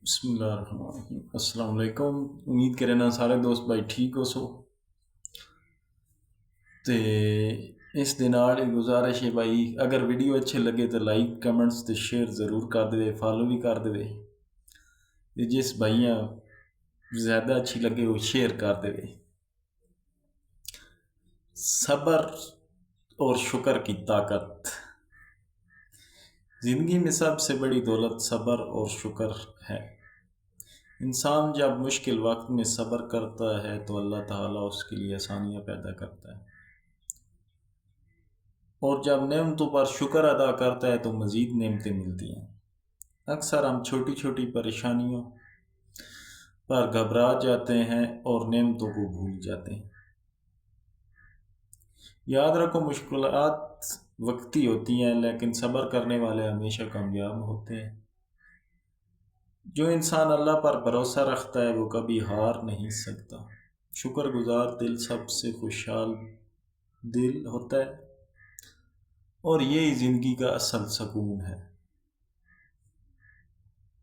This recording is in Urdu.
بسم اللہ الرحمن الرحیم۔ السلام علیکم، امید کرے نا سارے دوست بھائی ٹھیک ہو سو تے اس دے نال ایک گزارش ہے بھائی، اگر ویڈیو اچھے لگے تو لائک کمنٹس تے شیئر ضرور کر دے، فالو بھی کر دے تے جس بھائیاں زیادہ اچھی لگے وہ شیئر کر دے۔ صبر اور شکر کی طاقت۔ زندگی میں سب سے بڑی دولت صبر اور شکر ہے۔ انسان جب مشکل وقت میں صبر کرتا ہے تو اللہ تعالیٰ اس کے لیے آسانیاں پیدا کرتا ہے، اور جب نعمتوں پر شکر ادا کرتا ہے تو مزید نعمتیں ملتی ہیں۔ اکثر ہم چھوٹی چھوٹی پریشانیوں پر گھبرا جاتے ہیں اور نعمتوں کو بھول جاتے ہیں۔ یاد رکھو، مشکلات وقتی ہوتی ہیں لیکن صبر کرنے والے ہمیشہ کامیاب ہوتے ہیں۔ جو انسان اللہ پر بھروسہ رکھتا ہے وہ کبھی ہار نہیں سکتا۔ شکر گزار دل سب سے خوشحال دل ہوتا ہے، اور یہی زندگی کا اصل سکون ہے۔